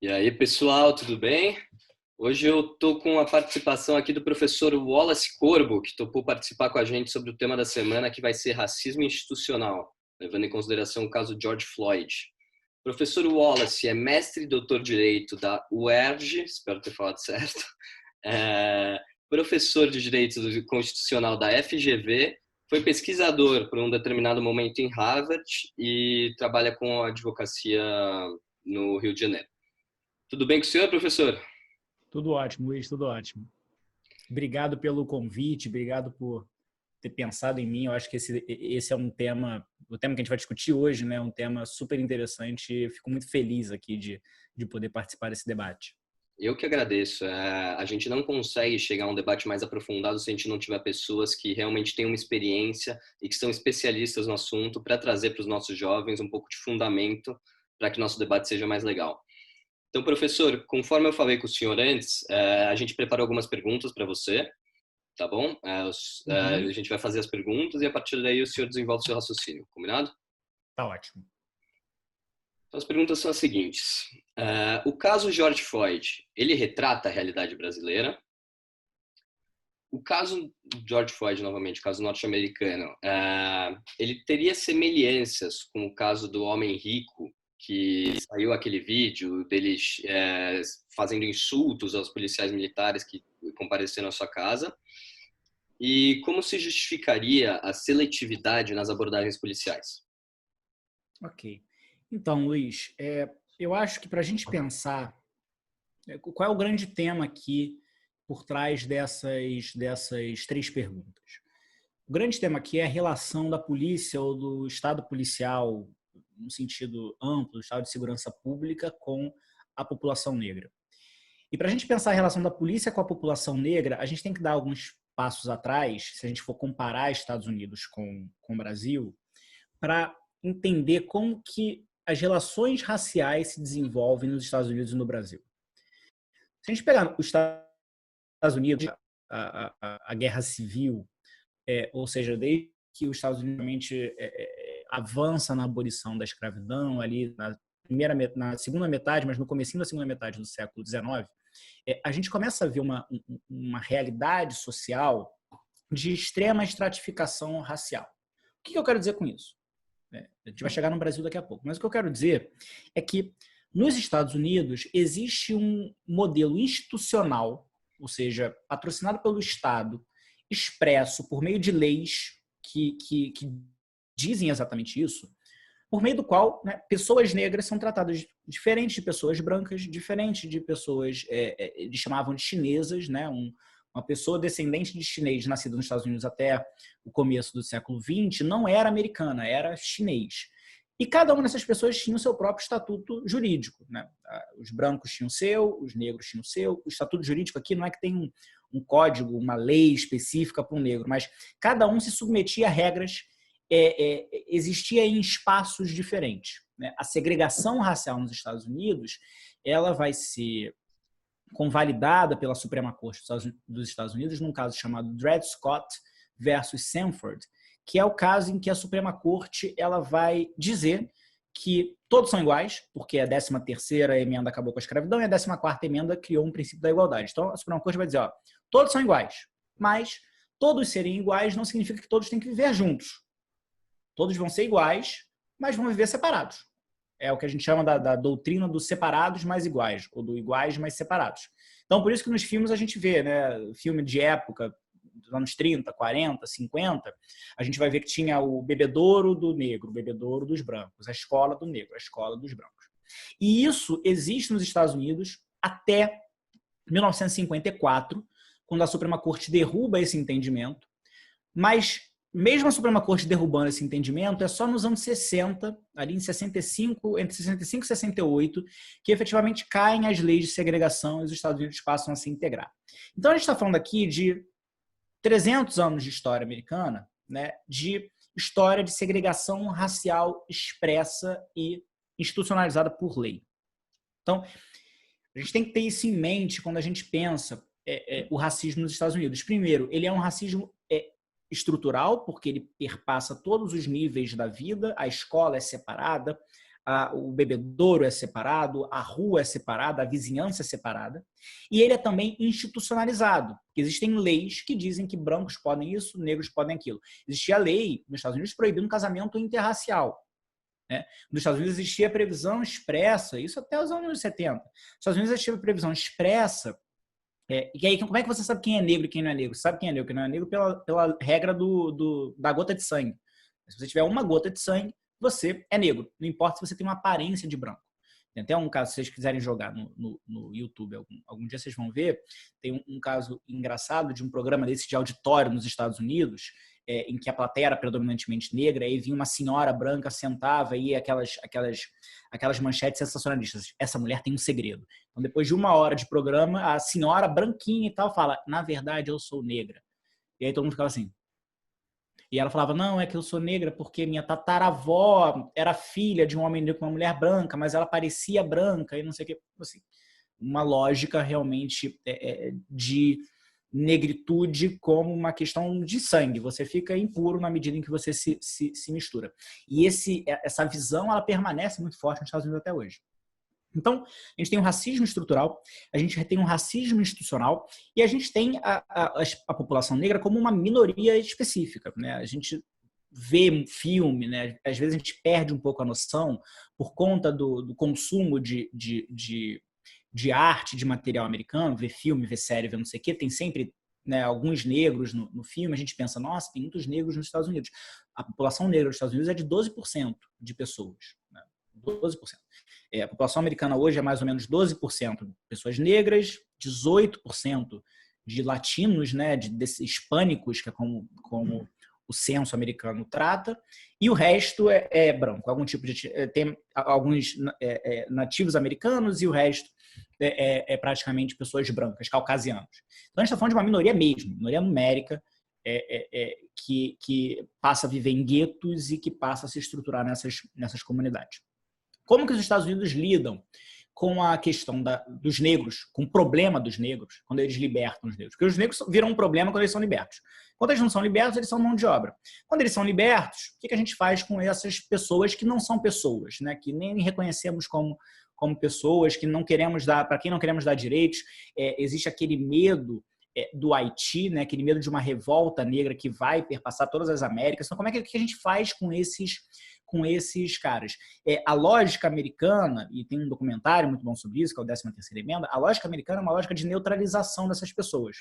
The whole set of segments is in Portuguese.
E aí, pessoal, tudo bem? Hoje eu estou com a participação aqui do professor Wallace Corbo, que topou participar com a gente sobre o tema da semana, que vai ser racismo institucional, levando em consideração o caso George Floyd. O professor Wallace é mestre e doutor de Direito da UERJ, espero ter falado certo, professor de Direito Constitucional da FGV, foi pesquisador por um determinado momento em Harvard e trabalha com advocacia no Rio de Janeiro. Tudo bem com o senhor, professor? Tudo ótimo, Luiz, tudo ótimo. Obrigado pelo convite, obrigado por ter pensado em mim. Eu acho que esse é um tema, o tema que a gente vai discutir hoje, né? É um tema super interessante. Fico muito feliz aqui de poder participar desse debate. Eu que agradeço. A gente não consegue chegar a um debate mais aprofundado se a gente não tiver pessoas que realmente têm uma experiência e que são especialistas no assunto para trazer para os nossos jovens um pouco de fundamento para que nosso debate seja mais legal. Então, professor, conforme eu falei com o senhor antes, a gente preparou algumas perguntas para você, tá bom? A gente vai fazer as perguntas e a partir daí o senhor desenvolve o seu raciocínio, combinado? Tá ótimo. Então, as perguntas são as seguintes. O caso George Floyd, ele retrata a realidade brasileira? O caso George Floyd, novamente, o caso norte-americano, ele teria semelhanças com o caso do homem rico, que saiu aquele vídeo deles fazendo insultos aos policiais militares que compareceram à sua casa? E como se justificaria a seletividade nas abordagens policiais? Ok. Então, Luiz, eu acho que para a gente pensar qual é o grande tema aqui por trás dessas três perguntas. O grande tema aqui é a relação da polícia ou do Estado policial, no sentido amplo, do Estado de segurança pública, com a população negra. E para a gente pensar a relação da polícia com a população negra, a gente tem que dar alguns passos atrás, se a gente for comparar Estados Unidos com o Brasil, para entender como que as relações raciais se desenvolvem nos Estados Unidos e no Brasil. Se a gente pegar os Estados Unidos, a guerra civil, ou seja, desde que os Estados Unidos realmente avança na abolição da escravidão, ali na segunda metade, mas no comecinho da segunda metade do século XIX, a gente começa a ver uma realidade social de extrema estratificação racial. O que eu quero dizer com isso? A gente vai chegar no Brasil daqui a pouco, mas o que eu quero dizer é que nos Estados Unidos existe um modelo institucional, ou seja, patrocinado pelo Estado, expresso por meio de leis que dizem exatamente isso, por meio do qual, né, pessoas negras são tratadas diferente de pessoas brancas, diferente de pessoas, eles chamavam de chinesas, né, uma pessoa descendente de chinês nascida nos Estados Unidos até o começo do século XX não era americana, era chinês. E cada uma dessas pessoas tinha o seu próprio estatuto jurídico, né? Os brancos tinham o seu, os negros tinham o seu. O estatuto jurídico aqui não é que tem um código, uma lei específica para o negro, mas cada um se submetia a regras, existia em espaços diferentes, né? A segregação racial nos Estados Unidos ela vai ser convalidada pela Suprema Corte dos Estados Unidos num caso chamado Dred Scott versus Sanford, que é o caso em que a Suprema Corte ela vai dizer que todos são iguais, porque a 13ª emenda acabou com a escravidão e a 14ª emenda criou um princípio da igualdade. Então, a Suprema Corte vai dizer, todos são iguais, mas todos serem iguais não significa que todos têm que viver juntos. Todos vão ser iguais, mas vão viver separados. É o que a gente chama da doutrina dos separados mais iguais, ou do iguais mais separados. Então, por isso que nos filmes a gente vê, né, filme de época, dos anos 30, 40, 50, a gente vai ver que tinha o bebedouro do negro, o bebedouro dos brancos, a escola do negro, a escola dos brancos. E isso existe nos Estados Unidos até 1954, quando a Suprema Corte derruba esse entendimento, mas mesmo a Suprema Corte derrubando esse entendimento, é só nos anos 60, ali em 65, entre 65 e 68, que efetivamente caem as leis de segregação e os Estados Unidos passam a se integrar. Então a gente está falando aqui de 300 anos de história americana, né, de história de segregação racial expressa e institucionalizada por lei. Então, a gente tem que ter isso em mente quando a gente pensa o racismo nos Estados Unidos. Primeiro, ele é um racismo estrutural, porque ele perpassa todos os níveis da vida, a escola é separada, o bebedouro é separado, a rua é separada, a vizinhança é separada, e ele é também institucionalizado. Existem leis que dizem que brancos podem isso, negros podem aquilo. Existia a lei nos Estados Unidos proibindo casamento interracial. Né? Nos Estados Unidos existia previsão expressa, isso até os anos 70. Nos Estados Unidos existia previsão expressa. E aí, como é que você sabe quem é negro e quem não é negro? Você sabe quem é negro e quem não é negro pela regra da gota de sangue. Se você tiver uma gota de sangue, você é negro. Não importa se você tem uma aparência de branco. Tem até um caso, se vocês quiserem jogar no YouTube, algum dia vocês vão ver, tem um caso engraçado de um programa desse de auditório nos Estados Unidos, em que a plateia era predominantemente negra, e vinha uma senhora branca, sentava e aquelas manchetes sensacionalistas. Essa mulher tem um segredo. Então, depois de 1 hora de programa, a senhora branquinha e tal fala, na verdade, eu sou negra. E aí todo mundo ficava assim. E ela falava, não, é que eu sou negra porque minha tataravó era filha de um homem negro com uma mulher branca, mas ela parecia branca e não sei o que. Assim, uma lógica realmente de negritude como uma questão de sangue. Você fica impuro na medida em que você se mistura. E essa visão, ela permanece muito forte nos Estados Unidos até hoje. Então, a gente tem um racismo estrutural, a gente tem um racismo institucional e a gente tem a população negra como uma minoria específica. Né? A gente vê um filme, né? Às vezes a gente perde um pouco a noção por conta do consumo de arte, de material americano, ver filme, ver série, ver não sei o quê, tem sempre, né, alguns negros no filme, a gente pensa, nossa, tem muitos negros nos Estados Unidos. A população negra dos Estados Unidos é de 12% de pessoas, né? 12%. A população americana hoje é mais ou menos 12% de pessoas negras, 18% de latinos, né, desses hispânicos, que é como o censo americano trata, e o resto é branco. Algum tipo de tem alguns nativos americanos e o resto é praticamente pessoas brancas, caucasianos. Então a gente está falando de uma minoria mesmo, minoria numérica, que passa a viver em guetos e que passa a se estruturar nessas comunidades. Como que os Estados Unidos lidam com a questão dos negros, com o problema dos negros, quando eles libertam os negros? Porque os negros viram um problema quando eles são libertos. Quando eles não são libertos, eles são mão de obra. Quando eles são libertos, o que a gente faz com essas pessoas que não são pessoas, né? Que nem reconhecemos como pessoas, que não queremos dar, para quem não queremos dar direitos? Existe aquele medo do Haiti, né? Aquele medo de uma revolta negra que vai perpassar todas as Américas. Então, como é que a gente faz com esses caras? A lógica americana, e tem um documentário muito bom sobre isso, que é o 13ª Emenda, a lógica americana é uma lógica de neutralização dessas pessoas.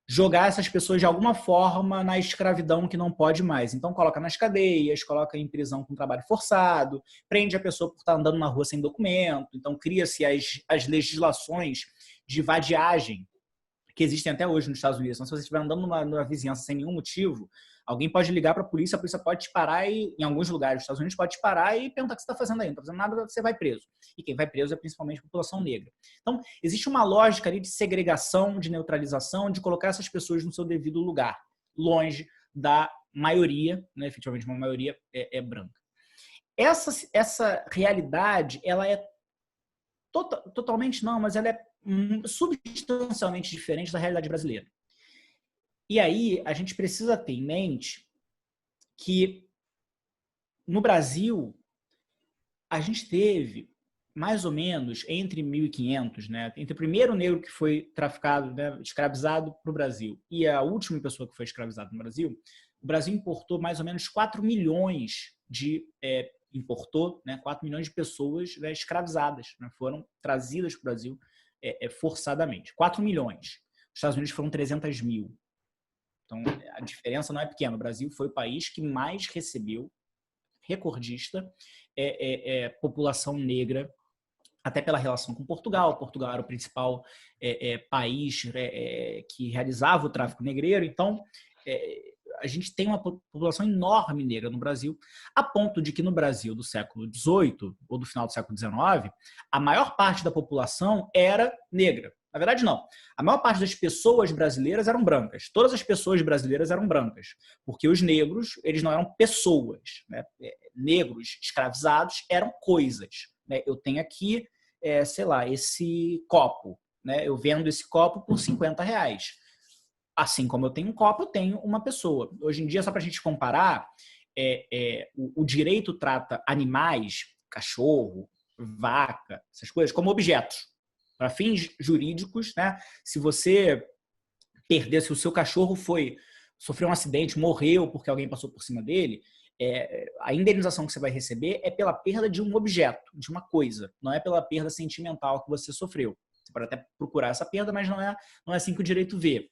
Jogar essas pessoas de alguma forma na escravidão que não pode mais. Então coloca nas cadeias, coloca em prisão com trabalho forçado, prende a pessoa por estar andando na rua sem documento, então cria-se as legislações de vadiagem que existem até hoje nos Estados Unidos. Então, se você estiver andando numa vizinhança sem nenhum motivo, alguém pode ligar para a polícia pode te parar e, em alguns lugares dos Estados Unidos, pode te parar e perguntar o que você está fazendo aí. Não está fazendo nada, você vai preso. E quem vai preso é principalmente a população negra. Então, existe uma lógica ali de segregação, de neutralização, de colocar essas pessoas no seu devido lugar, longe da maioria, né? Efetivamente uma maioria é branca. Essa realidade, ela é totalmente não, mas ela é substancialmente diferente da realidade brasileira. E aí a gente precisa ter em mente que no Brasil a gente teve mais ou menos entre 1500, né, entre o primeiro negro que foi traficado, né, escravizado para o Brasil e a última pessoa que foi escravizada no Brasil, o Brasil importou mais ou menos 4 milhões importou, né, 4 milhões de pessoas, né, escravizadas, né, foram trazidas para o Brasil forçadamente. 4 milhões. Os Estados Unidos foram 300 mil. Então, a diferença não é pequena. O Brasil foi o país que mais recebeu, recordista, população negra, até pela relação com Portugal. Portugal era o principal país que realizava o tráfico negreiro. Então, a gente tem uma população enorme negra no Brasil, a ponto de que no Brasil do século XVIII ou do final do século XIX, a maior parte da população era negra. Na verdade, não. A maior parte das pessoas brasileiras eram brancas. Todas as pessoas brasileiras eram brancas, porque os negros, eles não eram pessoas, né? Negros escravizados eram coisas, né? Eu tenho aqui, sei lá, esse copo, né? Eu vendo esse copo por R$50. Assim como eu tenho um copo, eu tenho uma pessoa. Hoje em dia, só para a gente comparar, o direito trata animais, cachorro, vaca, essas coisas, como objetos. Para fins jurídicos, né? Se você perder, se o seu cachorro sofreu um acidente, morreu porque alguém passou por cima dele, a indenização que você vai receber é pela perda de um objeto, de uma coisa, não é pela perda sentimental que você sofreu. Você pode até procurar essa perda, mas não é assim que o direito vê.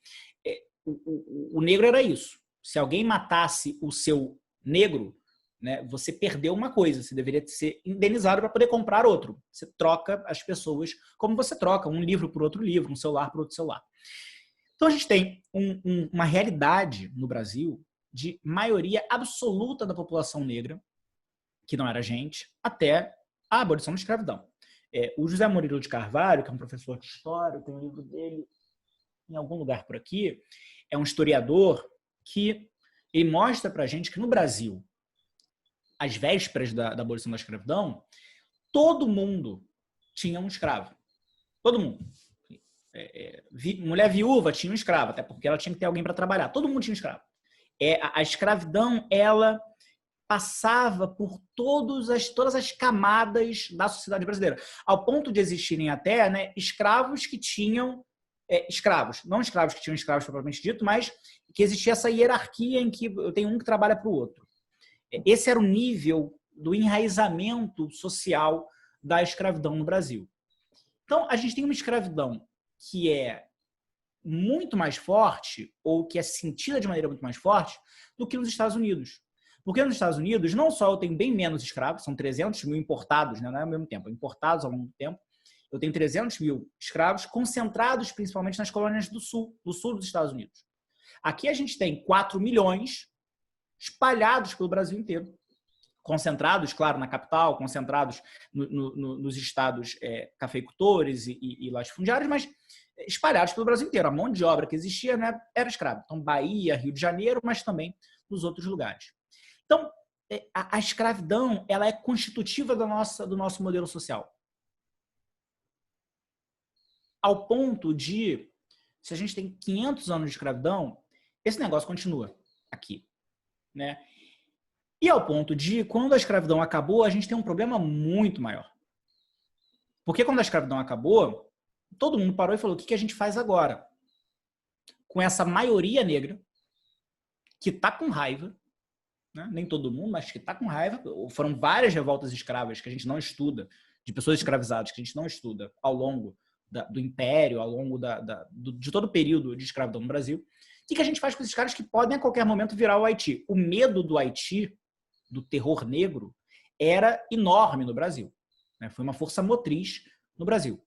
O negro era isso. Se alguém matasse o seu negro, né, você perdeu uma coisa, você deveria ser indenizado para poder comprar outro. Você troca as pessoas como você troca um livro por outro livro, um celular por outro celular. Então a gente tem uma realidade no Brasil de maioria absoluta da população negra, que não era gente, até a abolição da escravidão. O José Murilo de Carvalho, que é um professor de história, tem um livro dele em algum lugar por aqui, é um historiador que ele mostra pra gente que no Brasil, às vésperas da abolição da escravidão, todo mundo tinha um escravo. Todo mundo. Mulher viúva tinha um escravo, até porque ela tinha que ter alguém para trabalhar. Todo mundo tinha um escravo. A escravidão, ela passava por todas as camadas da sociedade brasileira, ao ponto de existirem até, né, escravos que tinham escravos. Não escravos que tinham escravos propriamente dito, mas que existia essa hierarquia em que eu tenho um que trabalha para o outro. Esse era o nível do enraizamento social da escravidão no Brasil. Então, a gente tem uma escravidão que é muito mais forte, ou que é sentida de maneira muito mais forte, do que nos Estados Unidos. Porque nos Estados Unidos, não só eu tenho bem menos escravos, são 300 mil importados, né? Não é ao mesmo tempo, importados ao longo do tempo, eu tenho 300 mil escravos concentrados principalmente nas colônias do sul dos Estados Unidos. Aqui a gente tem 4 milhões espalhados pelo Brasil inteiro. Concentrados, claro, na capital, concentrados nos estados cafeicultores e latifundiários, mas espalhados pelo Brasil inteiro. A mão de obra que existia, né, era escrava. Então, Bahia, Rio de Janeiro, mas também nos outros lugares. Então, a escravidão, ela é constitutiva do nosso modelo social. Ao ponto de, se a gente tem 500 anos de escravidão, esse negócio continua aqui, né? E ao ponto de, quando a escravidão acabou, a gente tem um problema muito maior. Porque quando a escravidão acabou, todo mundo parou e falou, o que a gente faz agora? Com essa maioria negra, que está com raiva, né? Nem todo mundo, mas que está com raiva. Foram várias revoltas escravas que a gente não estuda, de pessoas escravizadas que a gente não estuda ao longo do Império, ao longo de todo o período de escravidão no Brasil. O que a gente faz com esses caras que podem a qualquer momento virar o Haiti? O medo do Haiti, do terror negro, era enorme no Brasil. Foi uma força motriz no Brasil.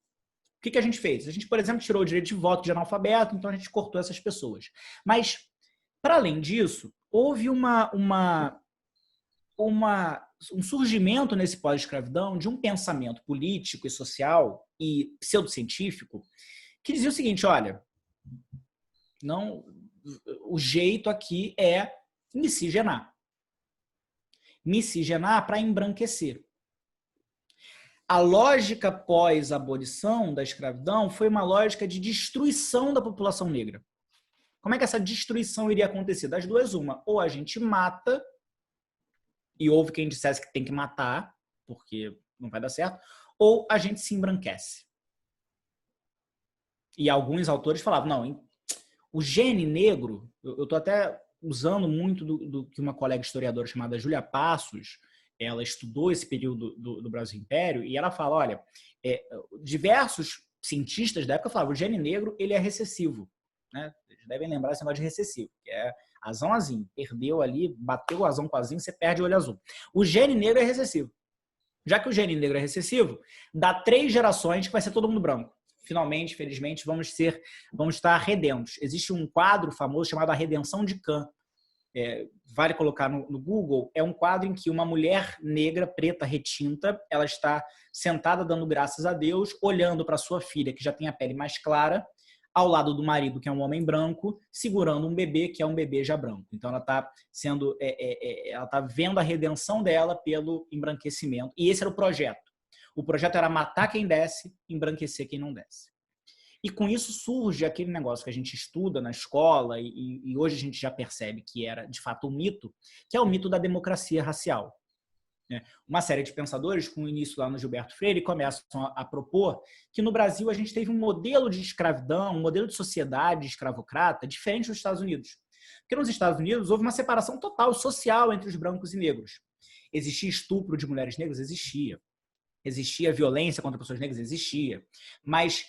O que a gente fez? A gente, por exemplo, tirou o direito de voto de analfabeto, então a gente cortou essas pessoas. Mas, para além disso, houve um surgimento nesse pós-escravidão de um pensamento político e social e pseudocientífico que dizia o seguinte, olha, não, o jeito aqui é miscigenar. Miscigenar para embranquecer. A lógica pós-abolição da escravidão foi uma lógica de destruição da população negra. Como é que essa destruição iria acontecer? Das duas, uma. Ou a gente mata, e houve quem dissesse que tem que matar, porque não vai dar certo, ou a gente se embranquece. E alguns autores falavam, não, o gene negro, eu estou até usando muito do que uma colega historiadora chamada Júlia Passos, ela estudou esse período do Brasil Império, e ela fala, olha, diversos cientistas da época falavam, o gene negro ele é recessivo. Né? Vocês devem lembrar esse negócio de recessivo, que é azão azinho. Perdeu ali, bateu o azão com azinho, você perde o olho azul. O gene negro é recessivo. Já que o gene negro é recessivo, dá 3 gerações que vai ser todo mundo branco. Finalmente, felizmente, vamos estar redentos. Existe um quadro famoso chamado A Redenção de Cã. Vale colocar no Google, é um quadro em que uma mulher negra, preta, retinta, ela está sentada dando graças a Deus, olhando para sua filha, que já tem a pele mais clara, ao lado do marido, que é um homem branco, segurando um bebê, que é um bebê já branco. Então, ela está vendo a redenção dela pelo embranquecimento. E esse era o projeto. O projeto era matar quem desce, embranquecer quem não desce. E com isso surge aquele negócio que a gente estuda na escola e hoje a gente já percebe que era, de fato, um mito, que é o mito da democracia racial. né? Uma série de pensadores, com início lá no Gilberto Freire, começam a propor que no Brasil a gente teve um modelo de escravidão, um modelo de sociedade escravocrata diferente dos Estados Unidos. Porque nos Estados Unidos houve uma separação total social entre os brancos e negros. Existia estupro de mulheres negras? Existia. Existia violência contra pessoas negras? Existia. Mas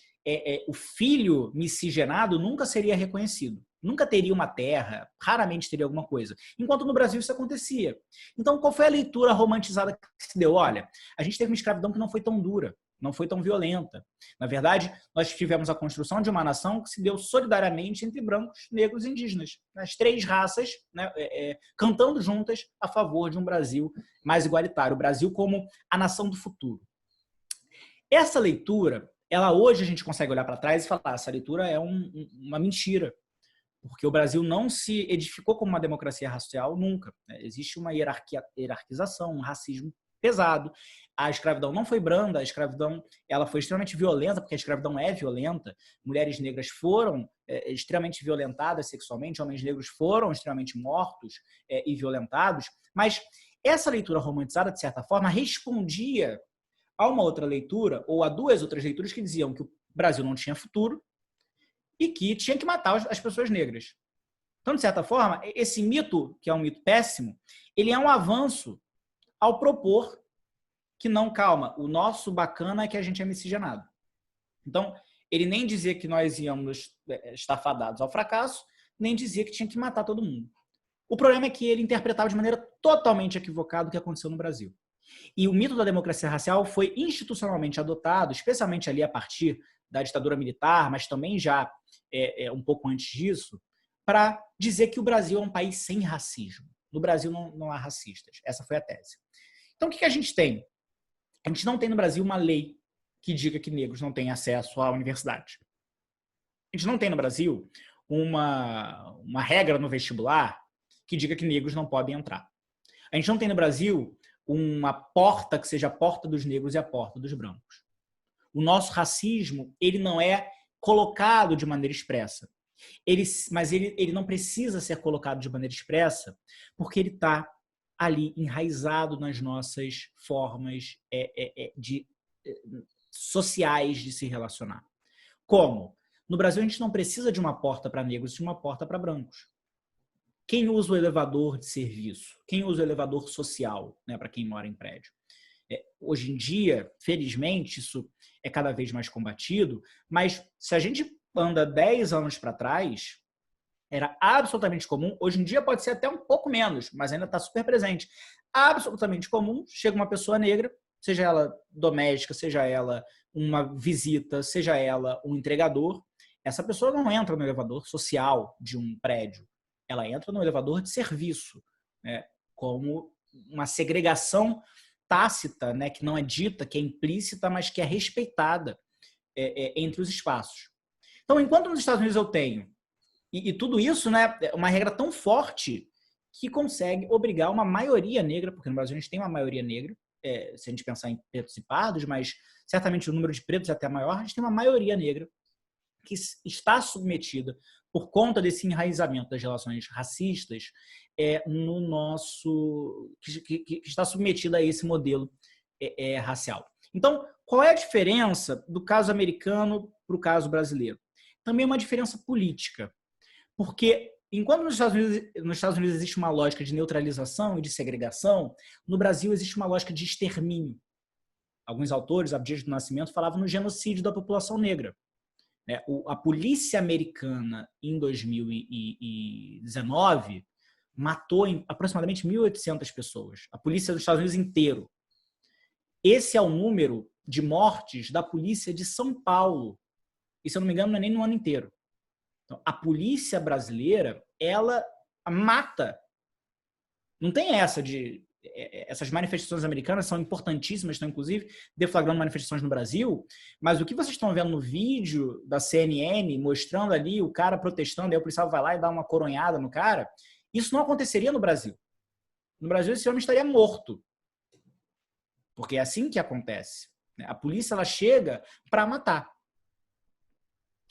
o filho miscigenado nunca seria reconhecido. Nunca teria uma terra, raramente teria alguma coisa. Enquanto no Brasil isso acontecia. Então, qual foi a leitura romantizada que se deu? Olha, a gente teve uma escravidão que não foi tão dura, não foi tão violenta. Na verdade, nós tivemos a construção de uma nação que se deu solidariamente entre brancos, negros e indígenas. As três raças, né, cantando juntas a favor de um Brasil mais igualitário. O Brasil como a nação do futuro. Essa leitura, ela hoje a gente consegue olhar para trás e falar, essa leitura é uma mentira. Porque o Brasil não se edificou como uma democracia racial nunca. Existe uma hierarquização, um racismo pesado. A escravidão não foi branda, a escravidão ela foi extremamente violenta, porque a escravidão é violenta. Mulheres negras foram extremamente violentadas sexualmente, homens negros foram extremamente mortos e violentados. Mas essa leitura romantizada, de certa forma, respondia a uma outra leitura, ou a duas outras leituras que diziam que o Brasil não tinha futuro e que tinha que matar as pessoas negras. Então, de certa forma, esse mito, que é um mito péssimo, ele é um avanço ao propor que não, calma, o nosso bacana é que a gente é miscigenado. Então, ele nem dizia que nós íamos estar fadados ao fracasso, nem dizia que tinha que matar todo mundo. O problema é que ele interpretava de maneira totalmente equivocada o que aconteceu no Brasil. E o mito da democracia racial foi institucionalmente adotado, especialmente ali a partir da ditadura militar, mas também já um pouco antes disso, para dizer que o Brasil é um país sem racismo. No Brasil não há racistas. Essa foi a tese. Então, o que a gente tem? A gente não tem no Brasil uma lei que diga que negros não têm acesso à universidade. A gente não tem no Brasil uma regra no vestibular que diga que negros não podem entrar. A gente não tem no Brasil uma porta que seja a porta dos negros e a porta dos brancos. O nosso racismo, ele não é colocado de maneira expressa. Mas ele não precisa ser colocado de maneira expressa porque ele está ali enraizado nas nossas formas sociais de se relacionar. Como? No Brasil, a gente não precisa de uma porta para negros e de uma porta para brancos. Quem usa o elevador de serviço? Quem usa o elevador social, né, para quem mora em prédio? Hoje em dia, felizmente, isso é cada vez mais combatido, mas se a gente anda 10 anos para trás, era absolutamente comum, hoje em dia pode ser até um pouco menos, mas ainda está super presente, absolutamente comum, chega uma pessoa negra, seja ela doméstica, seja ela uma visita, seja ela um entregador, essa pessoa não entra no elevador social de um prédio, ela entra no elevador de serviço, né, como uma segregação tácita, né, que não é dita, que é implícita, mas que é respeitada entre os espaços. Então, enquanto nos Estados Unidos eu tenho, e tudo isso, né, é uma regra tão forte que consegue obrigar uma maioria negra, porque no Brasil a gente tem uma maioria negra, se a gente pensar em pretos e pardos, mas certamente o número de pretos é até maior, a gente tem uma maioria negra que está submetida por conta desse enraizamento das relações racistas no nosso que está submetida a esse modelo racial. Então, qual é a diferença do caso americano para o caso brasileiro? Também é uma diferença política, porque enquanto nos Estados Unidos existe uma lógica de neutralização e de segregação, no Brasil existe uma lógica de extermínio. Alguns autores, Abdias do Nascimento, falavam no genocídio da população negra. A polícia americana, em 2019, matou aproximadamente 1.800 pessoas. A polícia dos Estados Unidos inteiro. Esse é o número de mortes da polícia de São Paulo. E, se eu não me engano, não é nem no ano inteiro. Então, a polícia brasileira, ela mata. Não tem essa de... Essas manifestações americanas são importantíssimas, estão inclusive deflagrando manifestações no Brasil, mas o que vocês estão vendo no vídeo da CNN, mostrando ali o cara protestando, aí o policial vai lá e dá uma coronhada no cara, isso não aconteceria no Brasil. No Brasil, esse homem estaria morto. Porque é assim que acontece. A polícia ela chega para matar.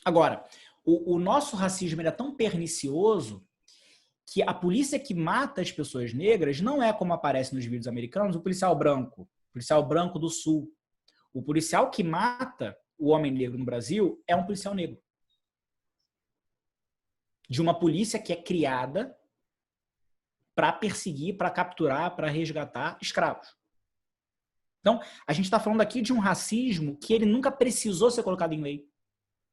Agora, o nosso racismo ele é tão pernicioso que a polícia que mata as pessoas negras não é como aparece nos vídeos americanos, o policial branco do Sul. O policial que mata o homem negro no Brasil é um policial negro. De uma polícia que é criada para perseguir, para capturar, para resgatar escravos. Então, a gente está falando aqui de um racismo que ele nunca precisou ser colocado em lei,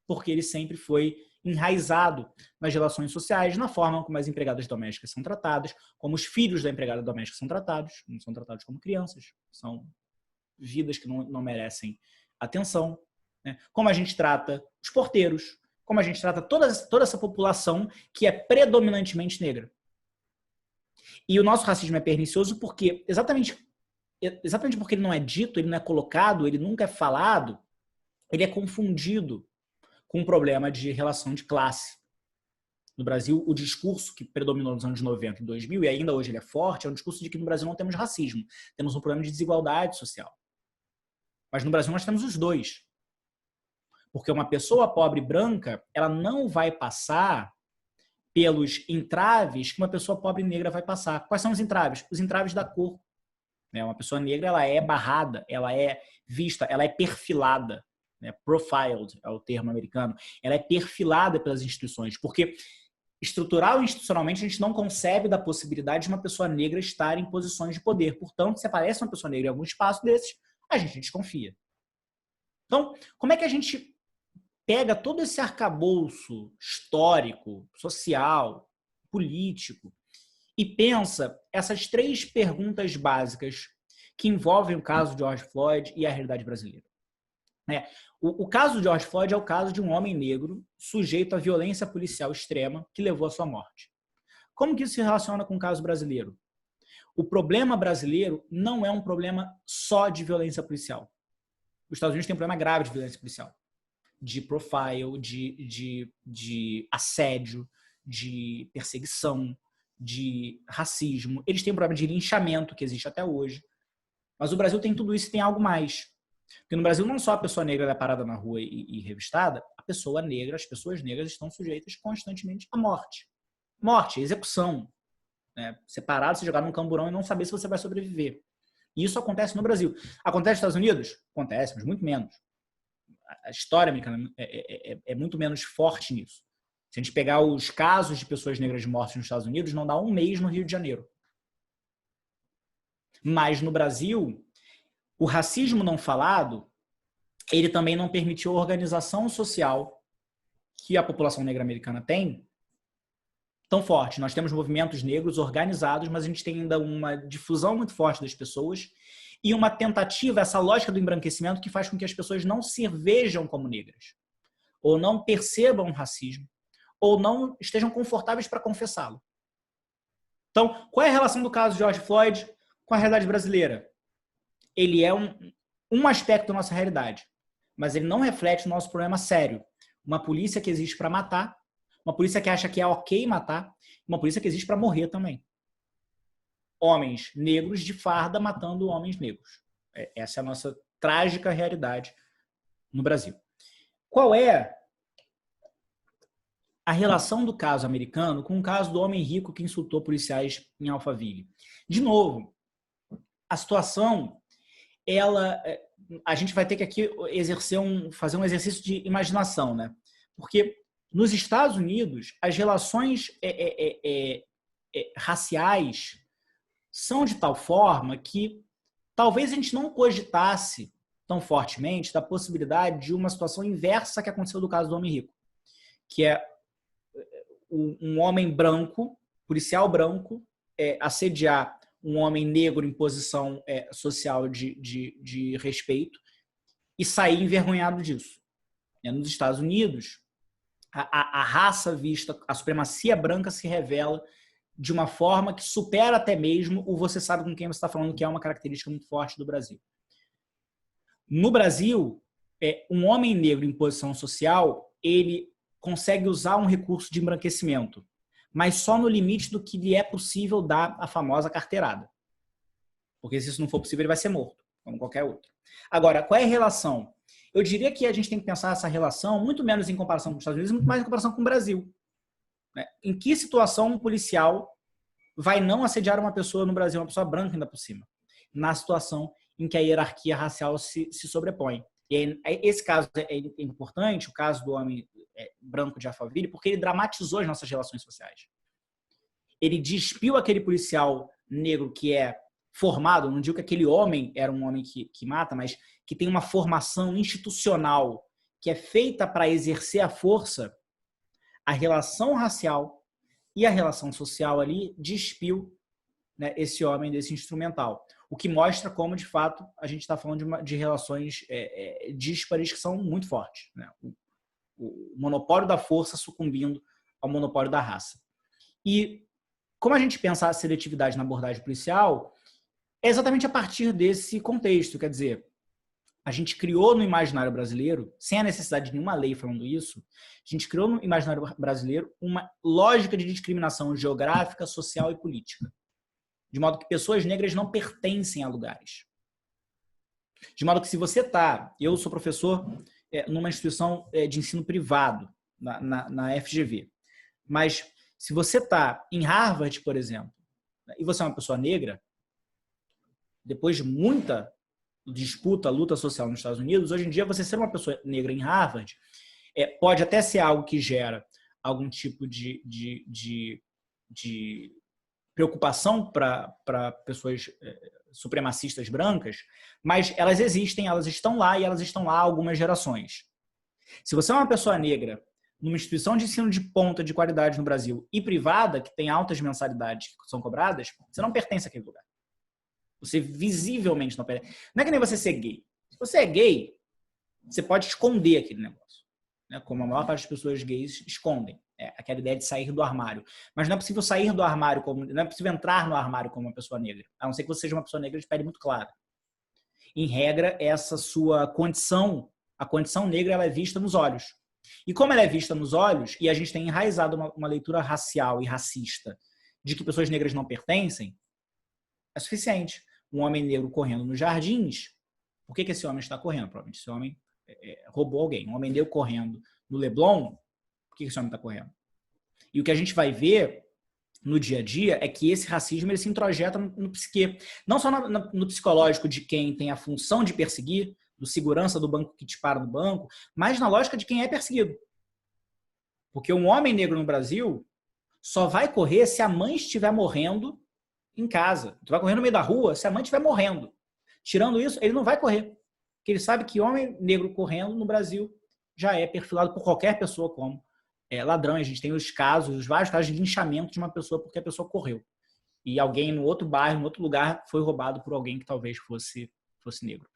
porque ele sempre foi enraizado nas relações sociais, na forma como as empregadas domésticas são tratadas, como os filhos da empregada doméstica são tratados, não são tratados como crianças, são vidas que não merecem atenção, né? Como a gente trata os porteiros, como a gente trata toda essa população que é predominantemente negra. E o nosso racismo é pernicioso porque, exatamente porque ele não é dito, ele não é colocado, ele nunca é falado, ele é confundido com um problema de relação de classe. No Brasil, o discurso que predominou nos anos 90 e 2000, e ainda hoje ele é forte, é um discurso de que no Brasil não temos racismo, temos um problema de desigualdade social. Mas no Brasil nós temos os dois. Porque uma pessoa pobre branca, ela não vai passar pelos entraves que uma pessoa pobre negra vai passar. Quais são os entraves? Os entraves da cor. Uma pessoa negra, ela é barrada, ela é vista, ela é perfilada. Profiled é o termo americano. Ela é perfilada pelas instituições. Porque estrutural e institucionalmente a gente não concebe da possibilidade de uma pessoa negra estar em posições de poder. Portanto, se aparece uma pessoa negra em algum espaço desses, a gente desconfia. Então, como é que a gente pega todo esse arcabouço histórico, social, político e pensa essas 3 perguntas básicas que envolvem o caso de George Floyd e a realidade brasileira? O caso de George Floyd é o caso de um homem negro sujeito à violência policial extrema que levou à sua morte. Como que isso se relaciona com o caso brasileiro? O problema brasileiro não é um problema só de violência policial. Os Estados Unidos têm um problema grave de violência policial. De profile, de assédio, de perseguição, de racismo. Eles têm um problema de linchamento, que existe até hoje. Mas o Brasil tem tudo isso e tem algo mais. Porque no Brasil não só a pessoa negra é parada na rua e revistada, a pessoa negra, as pessoas negras estão sujeitas constantemente à morte. Morte, execução. Ser parado, ser jogado num camburão e não saber se você vai sobreviver. E isso acontece no Brasil. Acontece nos Estados Unidos? Acontece, mas muito menos. A história americana é muito menos forte nisso. Se a gente pegar os casos de pessoas negras mortas nos Estados Unidos, não dá um mês no Rio de Janeiro. Mas no Brasil, o racismo não falado, ele também não permitiu a organização social que a população negra americana tem tão forte. Nós temos movimentos negros organizados, mas a gente tem ainda uma difusão muito forte das pessoas e uma tentativa, essa lógica do embranquecimento que faz com que as pessoas não se vejam como negras, ou não percebam o racismo, ou não estejam confortáveis para confessá-lo. Então, qual é a relação do caso de George Floyd com a realidade brasileira? Ele é um aspecto da nossa realidade, mas ele não reflete o nosso problema sério. Uma polícia que existe para matar, uma polícia que acha que é ok matar, uma polícia que existe para morrer também. Homens negros de farda matando homens negros. Essa é a nossa trágica realidade no Brasil. Qual é a relação do caso americano com o caso do homem rico que insultou policiais em Alphaville? De novo, a situação, a gente vai ter que aqui fazer um exercício de imaginação, né? Porque nos Estados Unidos, as relações raciais são de tal forma que talvez a gente não cogitasse tão fortemente da possibilidade de uma situação inversa que aconteceu do caso do homem rico, que é um homem branco, policial branco, assediar um homem negro em posição social de respeito e sair envergonhado disso. Nos Estados Unidos, a raça vista, a supremacia branca se revela de uma forma que supera até mesmo o você sabe com quem você está falando, que é uma característica muito forte do Brasil. No Brasil, um homem negro em posição social, ele consegue usar um recurso de embranquecimento, mas só no limite do que lhe é possível dar a famosa carteirada. Porque se isso não for possível, ele vai ser morto, como qualquer outro. Agora, qual é a relação? Eu diria que a gente tem que pensar essa relação muito menos em comparação com os Estados Unidos, muito mais em comparação com o Brasil. né? Em que situação um policial vai não assediar uma pessoa no Brasil, uma pessoa branca ainda por cima? Na situação em que a hierarquia racial se sobrepõe. E aí, esse caso é importante, o caso do homem branco de Alphaville, porque ele dramatizou as nossas relações sociais. Ele despiu aquele policial negro que é formado, não digo que aquele homem era um homem que mata, mas que tem uma formação institucional que é feita para exercer a força. A relação racial e a relação social ali despiu, né, esse homem desse instrumental. O que mostra como, de fato, a gente está falando de relações díspares que são muito fortes, né? O monopólio da força sucumbindo ao monopólio da raça. E como a gente pensa a seletividade na abordagem policial, é exatamente a partir desse contexto. Quer dizer, a gente criou no imaginário brasileiro, sem a necessidade de nenhuma lei falando isso, a gente criou no imaginário brasileiro uma lógica de discriminação geográfica, social e política. De modo que pessoas negras não pertencem a lugares. De modo que se você está... Eu sou professor numa instituição de ensino privado, na FGV. Mas se você está em Harvard, por exemplo, e você é uma pessoa negra, depois de muita disputa, luta social nos Estados Unidos, hoje em dia você ser uma pessoa negra em Harvard pode até ser algo que gera algum tipo de preocupação para pessoas supremacistas brancas, mas elas existem, elas estão lá e elas estão lá há algumas gerações. Se você é uma pessoa negra numa instituição de ensino de ponta de qualidade no Brasil e privada, que tem altas mensalidades que são cobradas, você não pertence àquele lugar. Você visivelmente não pertence. Não é que nem você ser gay. Se você é gay, você pode esconder aquele negócio, né? Como a maior parte das pessoas gays escondem. Aquela ideia de sair do armário. Mas não é possível sair do armário, não é possível entrar no armário como uma pessoa negra. A não ser que você seja uma pessoa negra de pele muito clara. Em regra, essa sua condição, a condição negra, ela é vista nos olhos. E como ela é vista nos olhos, e a gente tem enraizado uma leitura racial e racista de que pessoas negras não pertencem, é suficiente. Um homem negro correndo nos jardins, por que esse homem está correndo? Provavelmente esse homem roubou alguém. Um homem negro correndo no Leblon, por que esse homem está correndo? E o que a gente vai ver no dia a dia é que esse racismo ele se introjeta no psique. Não só no psicológico de quem tem a função de perseguir, do segurança do banco que te para no banco, mas na lógica de quem é perseguido. Porque um homem negro no Brasil só vai correr se a mãe estiver morrendo em casa. Tu vai correr no meio da rua se a mãe estiver morrendo. Tirando isso, ele não vai correr. Porque ele sabe que homem negro correndo no Brasil já é perfilado por qualquer pessoa como ladrão. A gente tem os vários casos de linchamento de uma pessoa porque a pessoa correu. E alguém no outro bairro, no outro lugar, foi roubado por alguém que talvez fosse negro.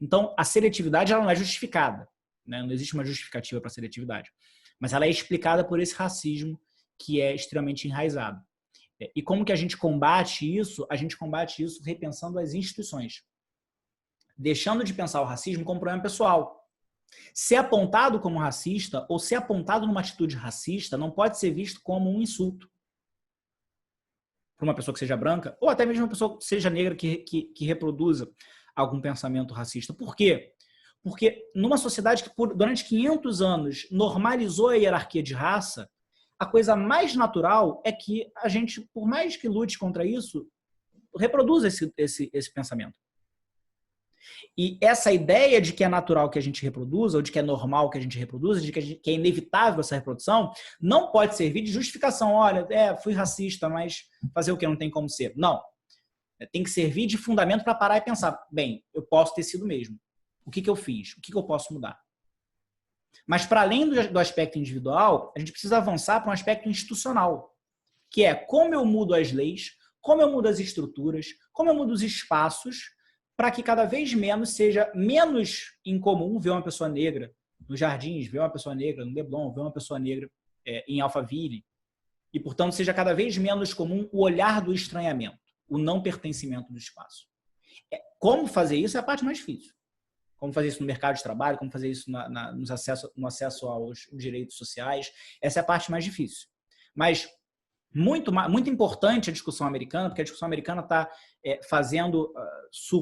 Então, a seletividade ela não é justificada, né? Não existe uma justificativa para a seletividade. Mas ela é explicada por esse racismo que é extremamente enraizado. E como que a gente combate isso? A gente combate isso repensando as instituições. Deixando de pensar o racismo como problema pessoal. Ser apontado como racista ou ser apontado numa atitude racista não pode ser visto como um insulto para uma pessoa que seja branca ou até mesmo uma pessoa que seja negra que reproduza algum pensamento racista. Por quê? Porque numa sociedade que durante 500 anos normalizou a hierarquia de raça, a coisa mais natural é que a gente, por mais que lute contra isso, reproduza esse pensamento. E essa ideia de que é natural que a gente reproduza, ou de que é normal que a gente reproduza, de que é inevitável essa reprodução, não pode servir de justificação. Olha, fui racista, mas fazer o que não tem como ser. Não. Tem que servir de fundamento para parar e pensar, bem, eu posso ter sido mesmo. O que eu fiz? O que eu posso mudar? Mas para além do aspecto individual, a gente precisa avançar para um aspecto institucional, que é como eu mudo as leis, como eu mudo as estruturas, como eu mudo os espaços, para que cada vez menos seja menos incomum ver uma pessoa negra nos jardins, ver uma pessoa negra no Leblon, ver uma pessoa negra em Alphaville, e, portanto, seja cada vez menos comum o olhar do estranhamento, o não pertencimento do espaço. Como fazer isso é a parte mais difícil. Como fazer isso no mercado de trabalho, como fazer isso no acesso aos direitos sociais, essa é a parte mais difícil. Mas muito importante a discussão americana, porque a discussão americana está fazendo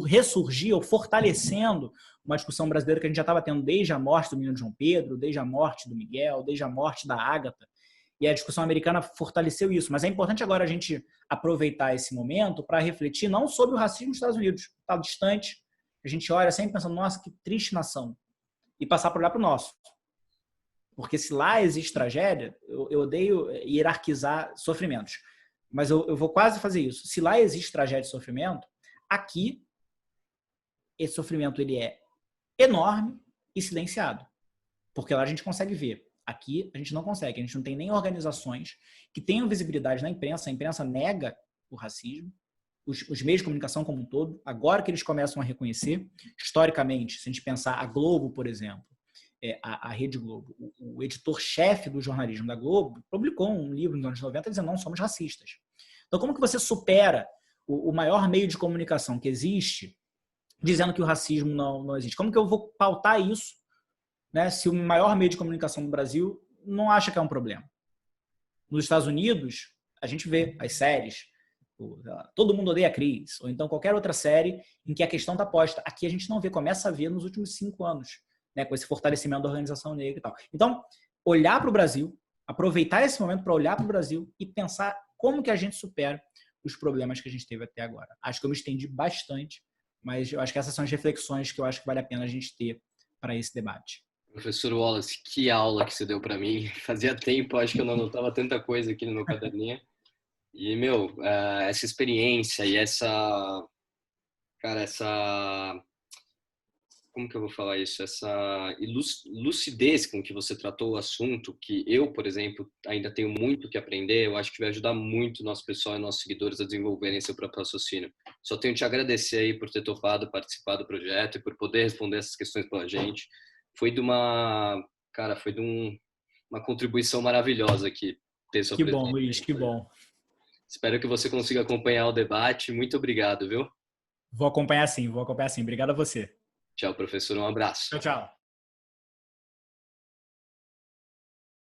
ressurgir ou fortalecendo uma discussão brasileira que a gente já estava tendo desde a morte do menino João Pedro, desde a morte do Miguel, desde a morte da Ágata, E a discussão americana fortaleceu isso. Mas é importante agora a gente aproveitar esse momento para refletir não sobre o racismo nos Estados Unidos, está distante. A gente olha sempre pensando, nossa, que triste nação. E passar para olhar para o nosso. Porque se lá existe tragédia, eu odeio hierarquizar sofrimentos. Mas eu vou quase fazer isso. Se lá existe tragédia e sofrimento, aqui esse sofrimento ele é enorme e silenciado. Porque lá a gente consegue ver. Aqui a gente não consegue. A gente não tem nem organizações que tenham visibilidade na imprensa. A imprensa nega o racismo. Os meios de comunicação como um todo, agora que eles começam a reconhecer, historicamente, se a gente pensar a Globo, por exemplo, a Rede Globo, o editor-chefe do jornalismo da Globo publicou um livro nos anos 90 dizendo não somos racistas. Então, como que você supera o maior meio de comunicação que existe dizendo que o racismo não existe? Como que eu vou pautar isso, né, se o maior meio de comunicação do Brasil não acha que é um problema? Nos Estados Unidos, a gente vê as séries, Todo Mundo Odeia a Chris, ou então qualquer outra série em que a questão está posta. Aqui a gente não vê, começa a ver nos últimos 5 anos, né, com esse fortalecimento da organização negra e tal. Então, olhar para o Brasil, aproveitar esse momento para olhar para o Brasil e pensar como que a gente supera os problemas que a gente teve até agora. Acho que eu me estendi bastante, mas eu acho que essas são as reflexões que eu acho que vale a pena a gente ter para esse debate. Professor Wallace, que aula que você deu para mim. Fazia tempo, acho que eu não anotava tanta coisa aqui no meu caderninho. E, meu, essa experiência e como que eu vou falar isso? Essa lucidez com que você tratou o assunto, que eu, por exemplo, ainda tenho muito que aprender, eu acho que vai ajudar muito o nosso pessoal e nossos seguidores a desenvolverem seu próprio raciocínio. Só tenho que te agradecer aí por ter topado participar do projeto e por poder responder essas questões pela gente. Foi de uma uma contribuição maravilhosa aqui ter sua Que bom, presença. Luiz, que bom. Espero que você consiga acompanhar o debate. Muito obrigado, viu? Vou acompanhar sim, vou acompanhar sim. Obrigado a você. Tchau, professor. Um abraço. Tchau, tchau.